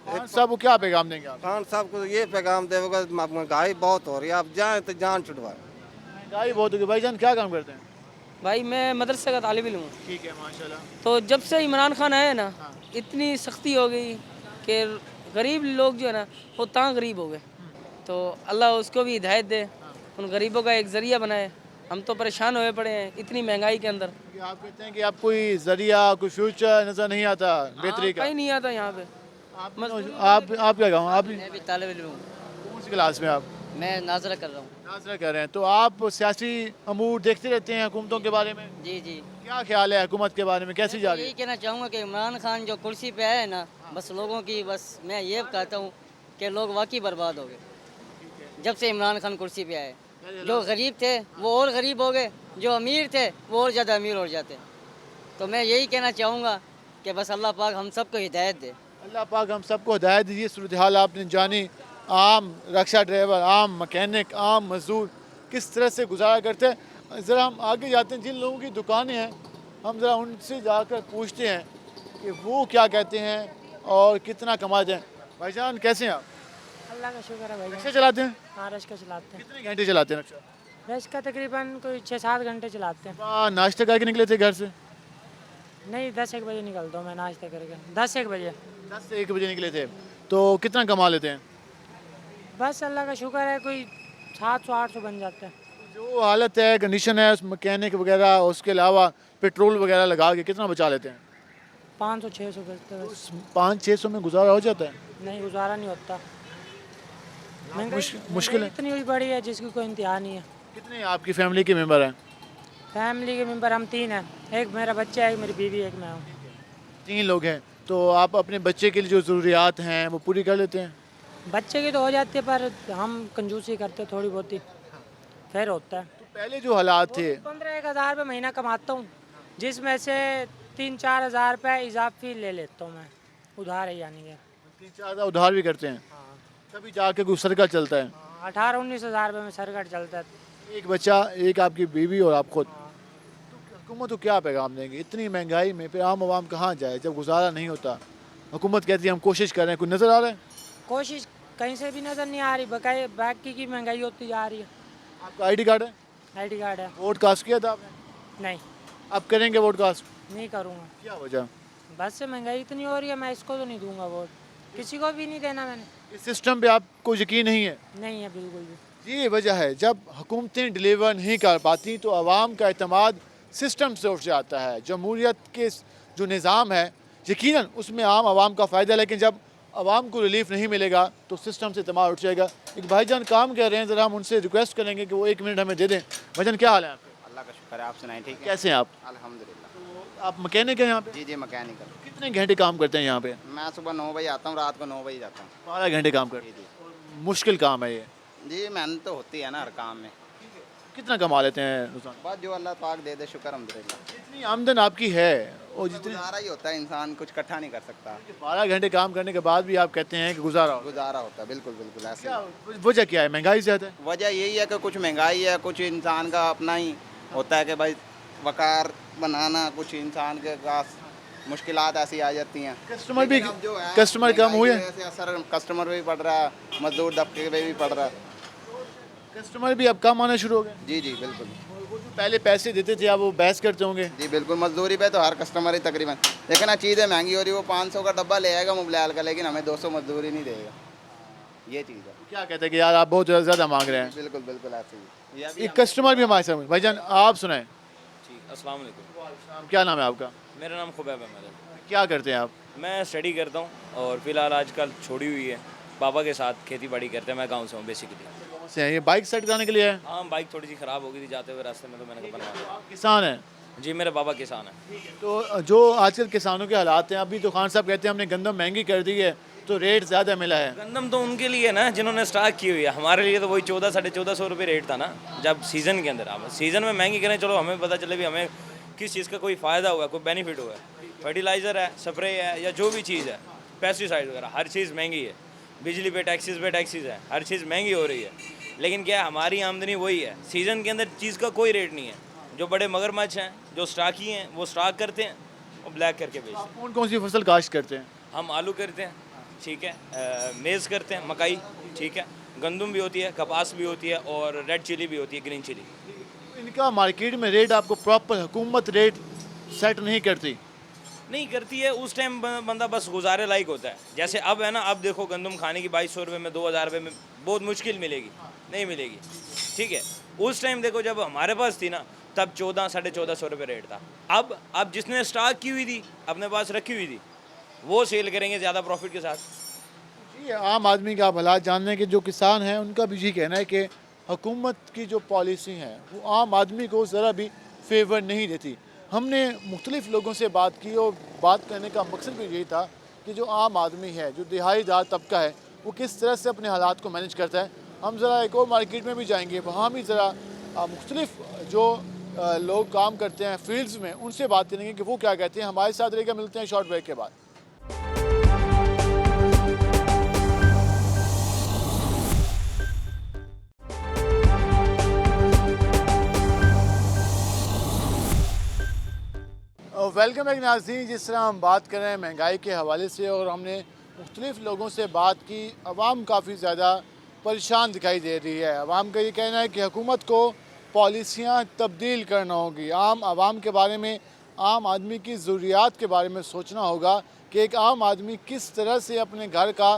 खान साहब को क्या पैगाम देंगे आप?
खान साहब को ये पैगाम देगा, महंगाई बहुत हो रही है, आप जाएं तो जान छुड़वाएं।
महंगाई बहुत होगी। भाईजान क्या काम करते हैं?
भाई मैं मदरसे का तालिब इल्म हूँ।
ठीक है, माशाल्लाह।
तो जब से इमरान खान आए ना, इतनी सख्ती हो गई कि गरीब लोग जो है ना वो तां गरीब हो गए। तो अल्लाह उसको भी हिदायत दे, उन गरीबों का एक ज़रिया बनाए। हम तो परेशान हुए पड़े हैं इतनी महंगाई के अंदर।
आप कहते हैं कि आप कोई जरिया, कोई फ्यूचर नजर नहीं आता बेहतरी का?
कहीं नहीं आता यहाँ पे।
आप क्या गाँव? आप
मैं भी तालिब इल्म हूँ।
कौन सी क्लास में आप?
मैं नाजरा कर रहा हूँ।
नाज़रा कर रहे हैं। तो आप सियासी अमूर देखते रहते हैं हुकूमतों के बारे में?
जी जी।
क्या ख्याल है हुकूमत के बारे में, कैसी जा रही
यही
है?
कहना चाहूँगा कि इमरान खान जो कुर्सी पे आए ना, बस लोगों की, बस मैं ये कहता हूँ कि लोग वाकई बर्बाद हो गए जब से इमरान खान कुर्सी पे आए। जो गरीब थे वो और गरीब हो गए, जो अमीर थे वो और ज़्यादा अमीर हो जाते। तो मैं यही कहना चाहूँगा कि बस अल्लाह पाक हम सबको हिदायत दे।
अल्लाह पाक हम सबको हिदायत दीजिए। सूरत हाल आपने जानी, आम रिक्शा ड्राइवर, आम मैकेनिक, आम मजदूर किस तरह से गुजारा करते हैं। ज़रा हम आगे जाते हैं, जिन लोगों की दुकानें हैं हम ज़रा उनसे जाकर पूछते हैं कि वो क्या कहते हैं और कितना कमाते हैं। भाईजान कैसे हैं आप?
अल्लाह का शुक्र है भाई।
रिक्शा चलाते हैं?
हाँ, रिक्शा चलाते हैं।
कितने घंटे चलाते हैं रिक्शा?
रिक्शा तकरीबन कोई 6-7 घंटे चलाते हैं।
नाश्ता करके निकले थे घर से?
नहीं, 10-1 बजे निकलता हूँ मैं नाश्ता करके। 10-1 बजे।
10 से 1 बजे निकले थे। तो कितना कमा लेते हैं?
बस अल्लाह का शुक्र है, कोई 700-800 बन जाता है।
जो हालत है, कंडीशन है, उस मैकेनिक वगैरह, उसके अलावा पेट्रोल वगैरह लगा के कितना बचा लेते हैं?
500-600 बचता है बस।
500-600 में गुजारा हो जाता है?
नहीं, गुजारा नहीं होता।
मुश्किल है।
इतनी बड़ी है जिसकी कोई इंतहा नहीं है।
कितने आपकी फैमिली के मेंबर हैं?
फैमिली के मेंबर हम 3 हैं। एक मेरा बच्चा है, एक मेरी बीवी, एक मैं हूँ।
3 लोग हैं। तो आप अपने बच्चे के लिए जो ज़रूरियात हैं वो पूरी कर लेते हैं?
बच्चे की तो हो जाती है, पर हम कंजूसी करते थोड़ी बहुत ही, फिर होता है।
तो पहले जो हालात थे,
15-1 हज़ार रुपये महीना कमाता हूँ, जिसमें से 3-4 हज़ार रुपये इजाफी ले लेता हूँ मैं, उधार है यानी कि।
3-4 हज़ार उधार भी करते हैं? तभी जाके कुछ सर्कल चलता है।
18-19 हज़ार रुपये में सरकट चलता है।
एक बच्चा, एक आपकी बीवी और आप खुद। तो हुकूमत को क्या पैगाम देंगे इतनी महंगाई में? फिर आम आवाम कहाँ जाए जब गुजारा नहीं होता? हुकूमत कहती है हम कोशिश कर रहे हैं, कुछ नज़र आ रहा है?
कोशिश कहीं से भी नज़र नहीं आ रही, बकाए बाकी की महंगाई होती जा रही है।
आपका ID कार्ड है?
ID कार्ड है।
वोट कास्ट किया था आपने?
नहीं,
आप करेंगे वोट कास्ट?
नहीं करूँगा।
क्या वजह?
बस से महंगाई इतनी हो रही है, मैं इसको तो नहीं दूंगा वोट, किसी को भी नहीं देना मैंने।
इस सिस्टम पे आपको यकीन नहीं है?
नहीं है बिल्कुल भी।
ये वजह है, जब हुकूमतें डिलीवर नहीं कर पाती तो आवाम का एतमाद सिस्टम से उठ जाता है। जमहूरियत के जो निज़ाम है यकीनन उसमें आम आवाम का फ़ायदा, लेकिन जब आवाम को रिलीफ नहीं मिलेगा तो सिस्टम से एतमाद उठ जाएगा। एक भाईजान काम कर रहे हैं, ज़रा हम उनसे रिक्वेस्ट करेंगे कि वो 1 मिनट हमें दे दें। भाईजान क्या हाल है आपके?
अल्लाह का शुक्र है, आप सुनाएं ठीक है?
कैसे हैं आप?
अल्हम्दुलिल्लाह।
आप मैकेनिक हैं यहाँ पे?
जी जी, मैकेनिकल।
कितने घंटे काम करते हैं यहाँ पे?
मैं सुबह 9 बजे आता हूँ, रात को 9 बजे जाता हूँ।
12 घंटे काम करते हैं? मुश्किल काम है ये?
जी, मेहनत तो होती है ना हर काम में।
कितना कमा लेते हैं रोज़ाना?
बस जो अल्लाह पाक दे दे, शुक्र अल्हम्दुलिल्लाह।
जितनी आमदन आपकी है और जितनी
गुजारा ही होता है, इंसान कुछ इकट्ठा नहीं कर सकता।
12 घंटे काम करने के बाद भी आप कहते हैं कि गुजारा हो।
गुजारा होता है, बिल्कुल बिल्कुल ऐसे
क्या वजह क्या है? महंगाई ज़्यादा है?
वजह यही है कि कुछ महंगाई है, कुछ इंसान का अपना ही होता है कि भाई वकार बनाना, कुछ इंसान के पास मुश्किलात ऐसी आ जाती हैं।
कस्टमर भी,
लेकिन अब जो है,
कस्टमर कम हुए?
महंगाई की वजह से असर कस्टमर पे भी पड़ रहा है, मजदूर दबके पे भी पड़ रहा है।
कस्टमर भी अब कम आना शुरू हो गए?
जी जी बिल्कुल।
वो जो पहले पैसे देते थे अब वो बहस करते होंगे?
जी बिल्कुल, मजदूरी पे तो हर कस्टमर ही तकरीबन, लेकिन ना चीज़ें महंगी हो रही है। वो 500 का डब्बा ले आएगा मोबाइल का, लेकिन हमें 200 मजदूरी नहीं देगा। ये चीज़ है।
तो क्या कहते हैं कि यार आप बहुत ज़्यादा मांग रहे हैं?
बिल्कुल बिल्कुल ऐसे ही।
एक कस्टमर भी हमारे साथ। भाईजान आप सुनाएं।
ठीक, अस्सलाम वालेकुम।
क्या नाम है आपका?
मेरा नाम खुबैब है। मेरा
क्या करते हैं आप?
मैं स्टडी करता हूँ और फिलहाल आजकल छोड़ी हुई है। पापा के साथ खेती बाड़ी करते हैं। मैं गांव से हूँ बेसिकली।
से हैं ये बाइक सेट कराने के लिए है?
हाँ, बाइक थोड़ी सी ख़राब हो गई थी जाते हुए रास्ते में, तो मैंने कहा बनवा।
किसान है?
जी, मेरे बाबा किसान हैं।
तो जो आजकल किसानों के हालात हैं, अभी तो खान साहब कहते हैं हमने गंदम महंगी कर दी है तो रेट ज़्यादा मिला है।
गंदम तो उनके लिए ना जिन्होंने स्टॉक की हुई है, हमारे लिए तो वही 1400-1450 रुपये रेट था ना जब सीज़न के अंदर। आप सीज़न में महंगी करें, चलो हमें पता चले भी हमें किस चीज़ का कोई फ़ायदा हुआ, कोई बेनिफिट हुआ है। फर्टिलाइज़र है, स्प्रे है, या जो भी चीज़ है, पेस्टिसाइड वगैरह, हर चीज़ महंगी है। बिजली पे टैक्सेस है, हर चीज़ महंगी हो रही है। लेकिन क्या है, हमारी आमदनी वही है। सीज़न के अंदर चीज़ का कोई रेट नहीं है, जो बड़े मगरमच्छ हैं, जो स्टॉकी हैं, वो स्टॉक करते हैं और ब्लैक करके बेचते हैं।
कौन कौन सी फसल काश्त करते हैं?
हम आलू करते हैं, ठीक है, मेज़ करते हैं, मकई, ठीक है, गंदम भी होती है, कपास भी होती है और रेड चिली भी होती है, ग्रीन चिली।
इनका मार्केट में रेट आपको प्रॉपर हुकूमत रेट सेट नहीं करती?
नहीं करती है, उस टाइम बंदा बस गुजारे लायक होता है। जैसे अब है ना, अब देखो गंदम खाने की 2200 रुपये में, 2000 रुपये में बहुत मुश्किल मिलेगी, नहीं मिलेगी, ठीक है। उस टाइम देखो जब हमारे पास थी ना, तब 1400 साढ़े 1400 रुपये रेट था। अब जिसने स्टॉक की हुई थी, अपने पास रखी हुई थी, वो सेल करेंगे ज़्यादा प्रॉफिट के साथ।
जी, आम आदमी का हालात जानने के जो किसान हैं उनका भी यही कहना है कि हुकूमत की जो पॉलिसी है वो आम आदमी को ज़रा भी फेवर नहीं देती। हमने मुख्तलिफ़ लोगों से बात की और बात करने का मकसद भी यही था कि जो आम आदमी है, जो दिहाड़ीदार तबका है, वो किस तरह से अपने हालात को मैनेज करता है। हम ज़रा एक और मार्केट में भी जाएंगे, वहाँ भी ज़रा मुख्तलिफ़ जो लोग काम करते हैं फील्ड्स में, उनसे बात करेंगे कि वो क्या कहते हैं। हमारे साथ रहेगा, मिलते हैं शॉर्ट ब्रेक के बाद। वेलकम बैक नाज़रीन। जिस तरह हम बात कर रहे हैं महंगाई के हवाले से और हमने मुख्तलिफ़ लोगों से बात की, अवाम काफ़ी ज़्यादा परेशान दिखाई दे रही है। अवाम का ये कहना है कि हुकूमत को पॉलिसियाँ तब्दील करना होगी। आवाम के बारे में, आम आदमी की ज़रूरियात के बारे में सोचना होगा कि एक आम आदमी किस तरह से अपने घर का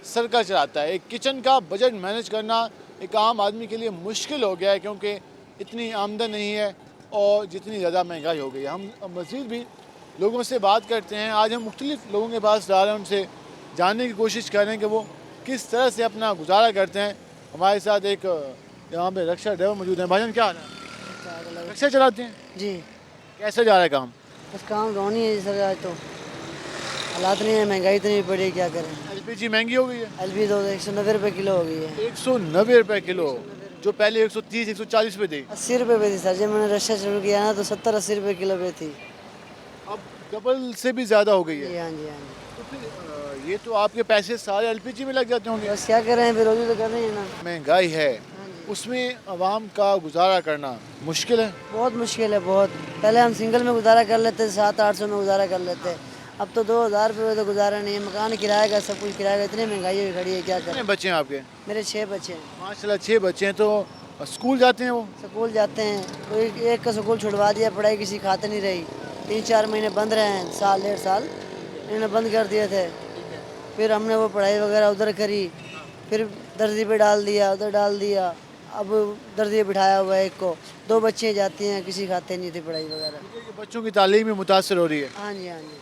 सर्कल चलाता है। एक किचन का बजट मैनेज करना एक आम आदमी के लिए मुश्किल हो गया है, क्योंकि इतनी आमदन नहीं है और जितनी ज़्यादा महंगाई हो गई है। हम मज़ीद भी लोगों से बात करते हैं। आज हम मुख्तलिफ़ लोगों के पास जा रहे हैं, उनसे जानने की कोशिश कर रहे हैं कि वो किस तरह से अपना गुजारा करते हैं। हमारे साथ एक यहाँ पे रिक्शा ड्राइवर मौजूद हैं। भाईजान क्या हाल है? रिक्शा चलाते हैं
जी।
कैसे जा रहा है काम?
बस काम रोनी है सर, आज तो हालात नहीं है, महंगाई इतनी बढ़ी है, क्या करें।
LPG महंगी हो गई है।
LPG तो 190 रुपये किलो हो गई है।
190 रुपये किलो, जो पहले 130 140 पे थी।
80 रुपये पे थी सर, जब मैंने रिक्शा शुरू किया ना तो 70-80 रुपये किलो पे थी।
अब डबल से भी ज़्यादा हो गई है।
हाँ जी, हाँ जी।
तो फिर ये तो आपके पैसे सारे LPG में लग जाते होंगे।
बस क्या कर रहे हैं, फिर रोजी तो कर रहे हैं ना।
महंगाई है, उसमें आवाम का गुजारा करना मुश्किल है।
बहुत मुश्किल है, बहुत। पहले हम सिंगल में गुजारा कर लेते, 700-800 में गुजारा कर लेते। अब तो 2000 रुपये में तो गुजारा नहीं है। मकान किराए का, सब कुछ किराए का, इतनी महंगाई हुई खड़ी है, क्या करें।
कितने बच्चे हैं आपके?
मेरे 6 बच्चे हैं।
माशाल्लाह 6 बच्चे हैं। तो स्कूल जाते हैं वो?
स्कूल जाते हैं, कोई एक का स्कूल छुड़वा दिया, पढ़ाई किसी खाते नहीं रही। 3-4 महीने बंद रहे हैं, साल 1.5 साल इन्होंने बंद कर दिए थे। फिर हमने वो पढ़ाई वगैरह उधर करी, फिर दर्जी पे डाल दिया, उधर डाल दिया। अब दर्जी बिठाया हुआ है एक को, 2 बच्चे जाती हैं, किसी खाते नहीं थी पढ़ाई वगैरह।
बच्चों की तालीम में मुतासर हो रही है।
हाँ जी, हाँ जी।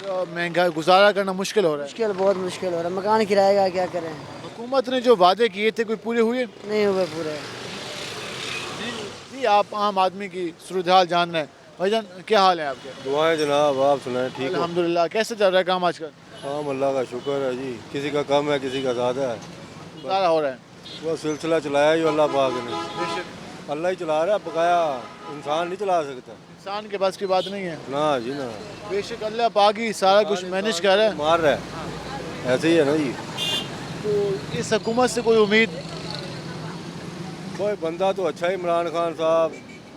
और महंगा गुजारा करना मुश्किल हो रहा है।
मुश्किल, बहुत मुश्किल हो रहा है। मकान किराए का, क्या करें।
हुकूमत ने जो वादे किए थे कोई पूरे हुए?
नहीं हुए पूरे।
जी, आप आम आदमी की सूरत-हाल जान रहे हैं। भाईजान क्या हाल है आपके?
दुआएं जनाब, आप सुनाएं, ठीक हो?
अल्हम्दुलिल्लाह। कैसे चल रहा है काम आजकल?
हाँ, अल्लाह का शुक्र है जी। किसी का कम है, किसी का ज़्यादा है।
गुजारा हो रहा है।
वो सिलसिला चलाया ही अल्लाह पाक ने। अल्लाह ही चला रहा है, बकाया इंसान नहीं चला सकता।
इंसान के पास की बात नहीं है
ना जी ना।
बेशक अल्लाह पाक ही सारा कुछ मैनेज कर रहा है।
मार रहा है, ऐसे ही है ना जी।
तो इस हुकूमत से कोई उम्मीद?
कोई बंदा तो अच्छा ही, इमरान खान साहब,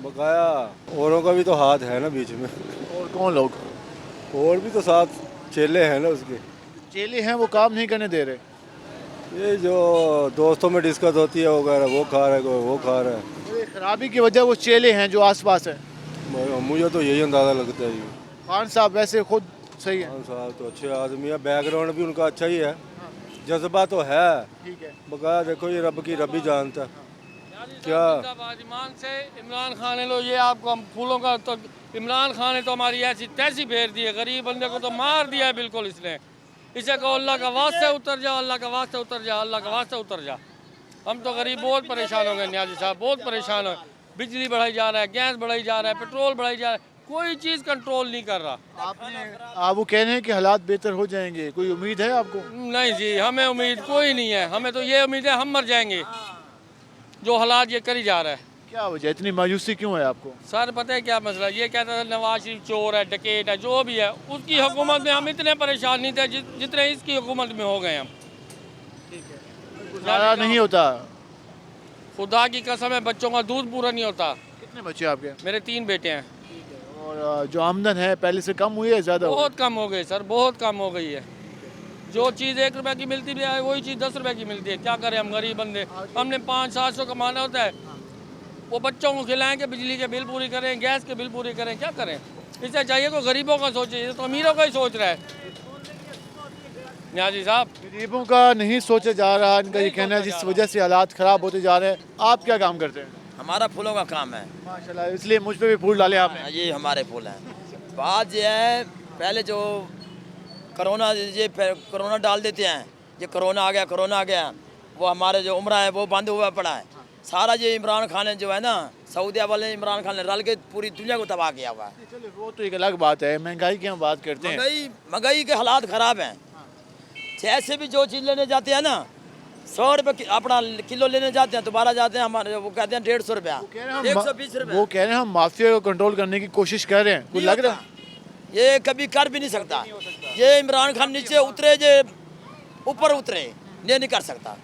बकाया औरों का भी तो हाथ है ना बीच में।
और कौन लोग?
और भी तो 7 चेले हैं ना उसके।
चेले हैं, वो काम नहीं करने दे रहे।
ये जो दोस्तों में डिस्कस होती है वगैरह, वो खा रहा है, कोई वो खा रहा है।
ये खराबी की वजह वो चेले हैं जो आसपास है।
मुझे तो यही अंदाज़ा लगता है जी।
खान साहब वैसे खुद सही है।
खान साहब तो अच्छे आदमी है, बैकग्राउंड भी उनका अच्छा ही है, जज्बा तो है।
ठीक है।
बकाया देखो ये रब की रब ही जानता है क्या।
ईमान से इमरान खान ने लो, ये आपको हम फूलों का तो इमरान खान ने तो हमारी ऐसी तैसी फेर दी है, गरीब बंदे को तो मार दिया है बिल्कुल इसने। इसे कहो अल्लाह का वास्ते उतर जा, अल्लाह का वास्ते उतर जा, अल्लाह का वास्ते उतर जा। हम तो गरीब बहुत परेशान हो गए न्याजी साहब, बहुत परेशान हो। बिजली बढ़ाई जा रहा है, गैस बढ़ाई जा रहा है, पेट्रोल बढ़ाई जा रहा है, कोई चीज़ कंट्रोल नहीं कर रहा।
आप वो कह रहे हैं कि हालात बेहतर हो जाएंगे, कोई उम्मीद है आपको?
नहीं जी, हमें उम्मीद कोई नहीं है। हमें तो ये उम्मीद है हम मर जाएंगे, जो हालात ये करी जा रहा है।
क्या वजह, इतनी मायूसी क्यों है आपको?
सर पता है क्या मसला, ये कहता था नवाज शरीफ चोर है, डकैत है, जो भी है। उसकी हुकूमत में हम इतने परेशान नहीं थे जितने इसकी हुकूमत में हो गए हम।
गुजारा नहीं होता।
खुदा की कसम है, बच्चों का दूध पूरा नहीं होता।
कितने बच्चे आपके?
मेरे 3 बेटे हैं।
और जो आमदन है पहले से कम हुई है ज़्यादा?
बहुत कम हो गई सर, बहुत कम हो गई है। जो चीज़ 1 रुपए की मिलती भी है वही चीज़ 10 रुपए की मिलती है। क्या करें हम गरीब बंदे, हमने 500-700 कमाना होता है, वो बच्चों को खिलाएं कि बिजली के बिल पूरी करें, गैस के बिल पूरी करें, क्या करें? इससे चाहिए को गरीबों का सोचे, ये तो अमीरों का ही सोच रहा है। न्याजी साहब,
गरीबों का नहीं सोचा जा रहा, इनका ये कहना है जिस वजह से हालात ख़राब होते जा रहे हैं। आप क्या काम करते हैं?
हमारा फूलों का काम है
माशाल्लाह, इसलिए मुझ पे भी फूल डाले आपने।
ये हमारे फूल हैं। बात ये है, पहले जो कोरोना डाल देते हैं, ये कोरोना आ गया, वो हमारे जो उम्र है वो बंद हुआ पड़ा है। सारा ये इमरान खान ने जो है ना, सऊदिया वाले इमरान खान ने रल के पूरी दुनिया को तबाह किया हुआ है।
चलो वो तो एक अलग बात है, महंगाई की हम बात करते हैं।
महंगाई के हालात ख़राब हैं। जैसे भी जो चीज़ लेने जाते हैं ना, 100 रुपये अपना किलो लेने जाते हैं, दोबारा जाते हैं हमारे, वो कहते हैं 150 रुपया, 120 रुपया।
वो कह रहे हैं हम माफिया को कंट्रोल करने की कोशिश कर रहे हैं, कुछ लग रहा है?
ये कभी कर भी नहीं सकता। ये इमरान खान नीचे उतरे, जे ऊपर उतरे, ये नहीं कर सकता।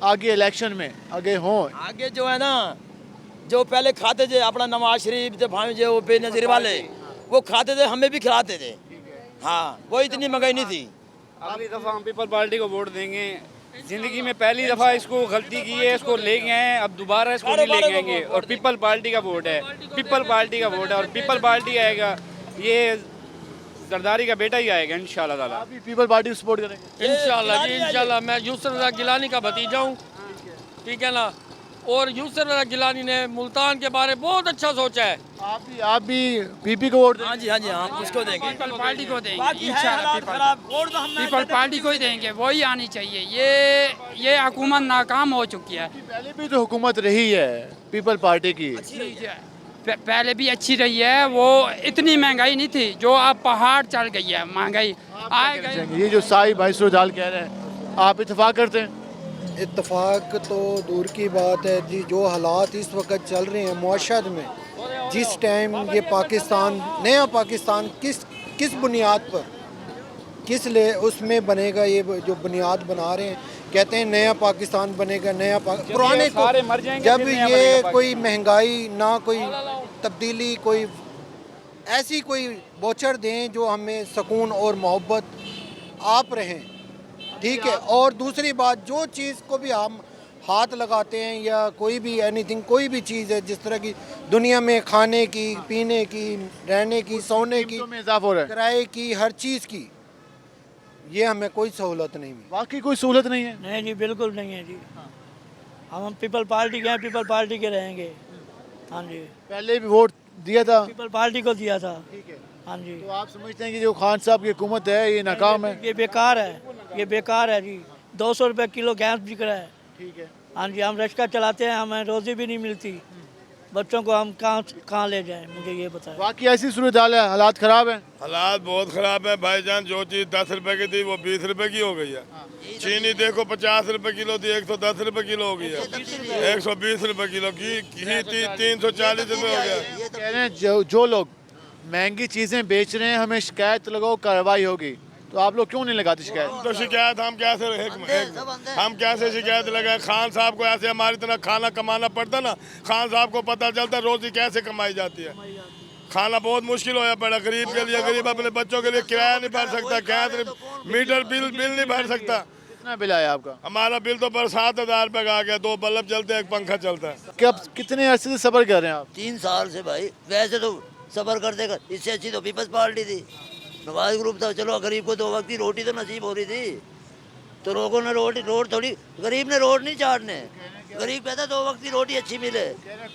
आगे इलेक्शन में आगे हो,
आगे जो है ना, जो पहले खाते थे अपना नवाज शरीफ थे, भाई जो वो बेनजीर वाले, वो खाते थे, हमें भी खिलाते थे। हाँ, वो इतनी महंगाई नहीं थी।
अगली दफ़ा हम पीपल पार्टी को वोट देंगे। ज़िंदगी में पहली दफ़ा इसको गलती की है, इसको ले गए हैं, अब दोबारा इसको नहीं ले आएंगे। और पीपल पार्टी का वोट है, पीपल पार्टी का वोट है, और पीपल पार्टी आएगा, ये जरदारी का बेटा ही आएगा इंशाल्लाह ताला।
आप भी पीपल पार्टी को सपोर्ट करेंगे?
इंशाल्लाह जी, इंशाल्लाह। मैं यूसुफ रज़ा गिलानी का भतीजा हूँ, ठीक है ना, और यूसुफ रज़ा गिलानी ने मुल्तान के बारे में बहुत अच्छा सोचा है।
आप भी पीपी को वोट देंगे?
हाँ जी, हाँ जी, हाँ, उसको देंगे,
पीपल पार्टी को देंगे इंशाल्लाह। पीपल पार्टी को ही देंगे, वही आनी चाहिए। ये हुकूमत नाकाम हो चुकी है।
पहले भी तो हुकूमत रही है पीपल पार्टी की,
पहले भी अच्छी रही है। वो इतनी महंगाई नहीं थी जो अब पहाड़ चढ़ गई है महंगाई।
ये जो साई भाई सुरजाल कह रहे हैं, आप इत्तेफाक करते हैं?
इत्तेफाक तो दूर की बात है जी। जो हालात इस वक्त चल रहे हैं मुआशर में, जिस टाइम ये पाकिस्तान, नया पाकिस्तान किस बुनियाद पर, किस ले उसमें बनेगा, ये जो बुनियाद बना रहे हैं, कहते हैं नया पाकिस्तान बनेगा, पुराने को जब ये कोई महंगाई ना, कोई तब्दीली, कोई ऐसी कोई बोचर दें जो हमें सुकून और मोहब्बत आप रहें, ठीक है। और दूसरी बात, जो चीज़ को भी हम हाथ लगाते हैं या कोई भी एनीथिंग, कोई भी चीज़ है जिस तरह की दुनिया में खाने की, पीने की, रहने की, सोने की, किराए की, हर चीज़ की, ये हमें कोई सहूलत नहीं मिली।
वाकई कोई सहूलत नहीं है?
नहीं जी, बिल्कुल नहीं है जी। हम पीपल पार्टी के हैं, पीपल पार्टी के रहेंगे। हाँ जी,
पहले भी वोट दिया था,
पीपल पार्टी को दिया था।
ठीक है,
हाँ जी।
तो आप समझते हैं कि जो खान साहब की हुकूमत है ये नाकाम है?
ये बेकार है, ये बेकार है जी। 200 रुपये किलो गैस बिक रहा है।
ठीक है।
हाँ जी, हम रिक्शा चलाते हैं, हमें रोज़ी भी नहीं मिलती। बच्चों को हम कहाँ ले जाएं, मुझे ये बताएं।
बाकी ऐसी सूरत हाल है, हालात ख़राब हैं?
हालात बहुत ख़राब है भाईजान। जो चीज़ 10 रुपए की थी वो 20 रुपए की हो गई है। चीनी देखो 50 रुपए किलो थी, 110 रुपए किलो हो गई है, 120 रुपए किलो की 340 रुपए हो गया।
कह रहे हैं जो लोग महंगी चीज़ें बेच रहे हैं हमें शिकायत लगाओ, कार्रवाई होगी, तो आप लोग क्यों नहीं लगाते शिकायत?
तो शिकायत हम कैसे शिकायत लगाए? खान साहब को ऐसे हमारी तरह खाना कमाना पड़ता ना, खान साहब को पता चलता रोजी कैसे कमाई जाती है। खाना बहुत मुश्किल होया पड़ा गरीब के लिए। गरीब अपने बच्चों के लिए किराया नहीं भर सकता, गैस मीटर बिल नहीं भर सकता।
कितना बिल आया आपका?
हमारा बिल तो पर 7,000 रुपये का आ गया। 2 बल्ब चलते हैं, 1 पंखा चलता है।
कब कितने अरसे से सब्र कर रहे हैं आप?
3 साल से भाई। वैसे तो सब्र करते कर, इससे अच्छी तो पीपल्स पार्टी थी, नवाज ग्रुप था। चलो गरीब को 2 वक्त की रोटी तो नसीब हो रही थी, तो लोगों ने रोड थोड़ी, गरीब ने रोड नहीं चाटने। गरीब कहता 2 वक्त की रोटी अच्छी मिले।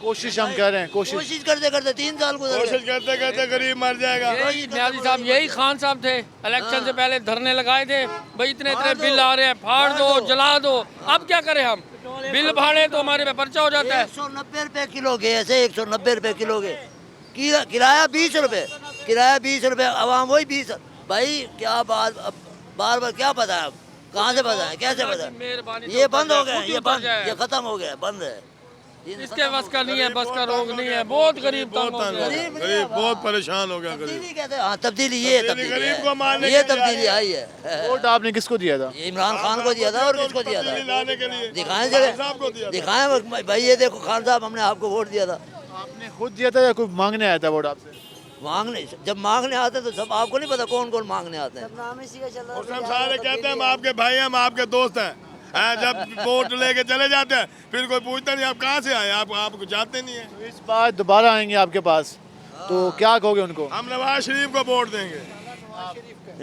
कोशिश हम कर रहे हैं,
कोशिश करते करते 3 साल गुजर गए।
कोशिश करते करते गरीब मर जाएगा।
न्याजी साहब, यही खान साहब थे, इलेक्शन से पहले धरने लगाए थे, भाई इतने बिल आ रहे हैं, फाड़ दो, जला दो। अब क्या करें हम? बिल फाड़े तो हमारे पे पर्चा हो जाता है।
190 रुपये किलो गैस है, 190 रुपये किलो गए, किराया 20 रुपये, किराया 20 रुपये, आवाम वही 20। भाई क्या बात, अब बार बार क्या पता है, कहाँ से पता है, कैसे पता है? ये बंद हो गया, ये बंद, ये खत्म हो गया, बंद है।
इसके बस का नहीं है, बस का रोग नहीं है। बहुत गरीब
गरीब बहुत परेशान हो गया।
तब्दीली कहते हैं, हाँ तब्दीली, ये
गरीब को मारने
ये तब्दीली आई है।
वोट आपने किसको दिया था?
इमरान खान को दिया था। और किसको दिया था? दिखाएं जरा, दिखाएं भाई, ये देखो खान साहब, हमने आपको वोट दिया था।
आपने खुद दिया था या कोई मांगने आया था वोट आपसे?
मांगने, जब मांगने आते तो सब, आपको नहीं पता कौन कौन मांगने आते हैं।
नाम इसी का चल रहा
और सब सारे कहते हैं हम आपके भाई हैं, हम आपके दोस्त हैं। जब वोट लेके चले जाते हैं फिर कोई पूछता नहीं आप कहाँ से आए, आप जानते नहीं है।
तो इस बार दोबारा आएंगे आपके पास तो क्या कहोगे उनको?
हम नवाज शरीफ को वोट देंगे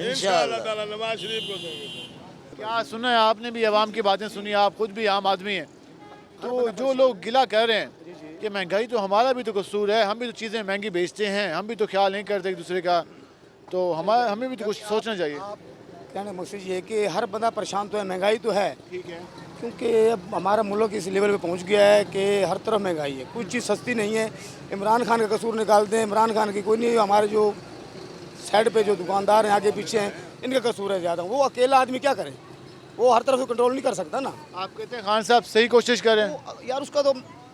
इंशाअल्लाह ताला, नवाज शरीफ को देंगे।
क्या सुना है आपने भी आवाम की बातें सुनी, आप खुद भी आम आदमी हैं, तो जो लोग गिला कर रहे हैं कि महंगाई तो हमारा भी तो कसूर है, हम भी तो चीज़ें महंगी बेचते हैं, हम भी तो ख्याल नहीं करते एक दूसरे का, तो हमें भी तो कुछ सोचना चाहिए।
कहने मुझसे ये है कि हर बंदा परेशान तो है, महंगाई तो है,
ठीक है,
क्योंकि अब हमारा मुल्क इस लेवल पे पहुंच गया है कि हर तरफ महंगाई है, कुछ चीज़ सस्ती नहीं है। इमरान खान का कसूर निकालते हैं, इमरान खान की कोई नहीं, हमारे जो साइड पे जो दुकानदार हैं आगे पीछे हैं इनका कसूर है ज़्यादा। वो अकेला आदमी क्या करे, वो हर तरफ से कंट्रोल नहीं कर सकता ना।
आप कहते हैं खान साहब सही कोशिश कर रहे हैं
यार, उसका तो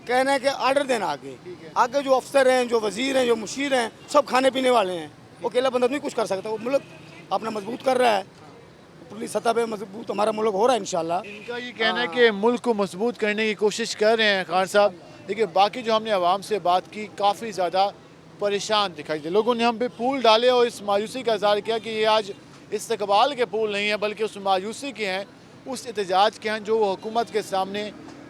कहना है कि आर्डर देना आगे जो अफसर हैं, जो वजीर हैं, जो मुशीर हैं, सब खाने पीने वाले हैं। वो अकेला बंदा नहीं कुछ कर सकता, वो मुल्क अपना मजबूत कर रहा है, पुलिस सतह पे मजबूत हमारा मुल्क हो रहा है इंशाल्लाह।
इनका ये कहना है कि मुल्क को मजबूत करने की कोशिश कर रहे हैं खान साहब, लेकिन बाकी जो हमने आवाम से बात की काफ़ी ज़्यादा परेशान दिखाई दे। लोगों ने हम पे फूल डाले और इस मायूसी का इज़हार किया कि ये आज इस्तकबाल के फूल नहीं हैं बल्कि उस मायूसी के हैं, उस एहतजाज के हैं जो वो हुकूमत के सामने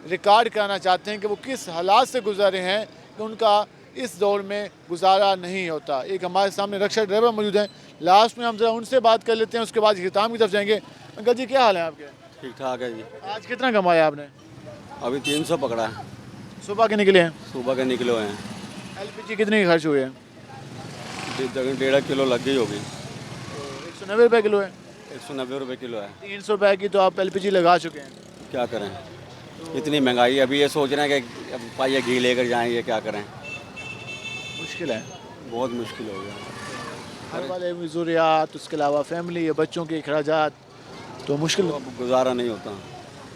रिकॉर्ड कराना चाहते हैं कि वो किस हालात से गुजर रहे हैं कि उनका इस दौर में गुजारा नहीं होता। एक हमारे सामने रक्षा ड्राइवर मौजूद हैं, लास्ट में हम जरा उनसे बात कर लेते हैं, उसके बाद खिताम की तरफ जाएंगे। अंकल जी क्या हाल है आपके?
ठीक ठाक है जी।
आज कितना कमाया आपने?
अभी 300 पकड़ा है।
सुबह के निकले हैं?
सुबह के निकले हुए हैं।
LPG कितने की खर्च हुए हैं?
1.5 किलो लग गई होगी।
190 रुपये किलो है?
190 रुपये किलो है।
300 रुपये की तो आप LPG लगा चुके हैं।
क्या करें, इतनी महंगाई। अभी ये सोच रहे हैं कि अब पाइया घी लेकर जाएंगे, क्या करें,
मुश्किल है,
बहुत मुश्किल हो गया।
हर वाले ज़रूरियात, उसके अलावा फैमिली या बच्चों के अखराजात, तो मुश्किल
गुजारा नहीं होता,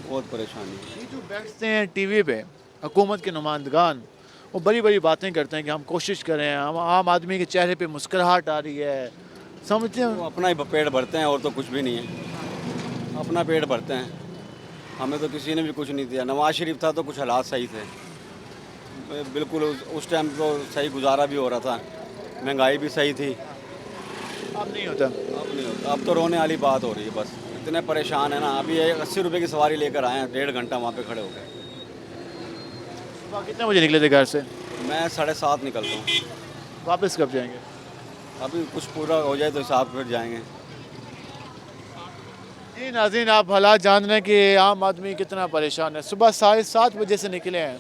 बहुत परेशानी।
ये जो बैठते हैं टीवी पे हुकूमत के नुमाइंदगान, वो बड़ी बड़ी बातें करते हैं कि हम कोशिश कर रहे हैं, हम आम आदमी के चेहरे पे मुस्कुराहट आ रही है, समझते हैं
वो अपना ही पेट भरते हैं और तो कुछ भी नहीं है, अपना पेट भरते हैं। हमें तो किसी ने भी कुछ नहीं दिया। नवाज शरीफ था तो कुछ हालात सही थे, बिल्कुल उस टाइम तो सही गुजारा भी हो रहा था, महंगाई भी सही थी।
अब नहीं होता,
अब नहीं होता, अब तो रोने वाली बात हो रही है। बस इतने परेशान है ना। अभी 80 रुपये की सवारी लेकर आए हैं, 1.5 घंटा वहाँ पे खड़े हो गए।
सुबह कितने बजे निकले थे घर से?
मैं 7:30 निकलता हूँ।
वापस कब जाएंगे?
अभी कुछ पूरा हो जाए तो हिसाब फिर जाएंगे।
जी नाज़रीन, आप हालात जान रहे हैं कि आम आदमी कितना परेशान है। सुबह 7:30 बजे से निकले हैं,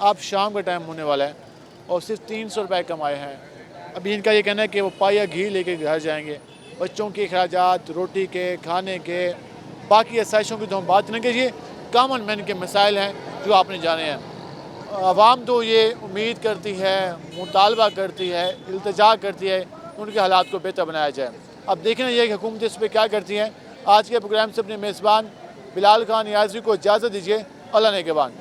अब शाम का टाइम होने वाला है और सिर्फ 300 रुपये कमाए हैं। अभी इनका ये कहना है कि वो पाइया घी लेके घर जाएंगे। बच्चों के अखराजात, रोटी के, खाने के, बाकी आसाइशों की तो हम बात नहीं कीजिए, कॉमन मैन के मसाइल हैं जो आपने जाने हैं। आवाम तो ये उम्मीद करती है, मुतालबा करती है, इल्तिजा करती है उनके हालात को बेहतर बनाया जाए। अब देखना यह कि हुकूमत इस पर क्या करती है। आज के प्रोग्राम से अपने मेज़बान बिलाल खान याज़ी को इजाज़त दीजिए। अल्लाह ने के बाद।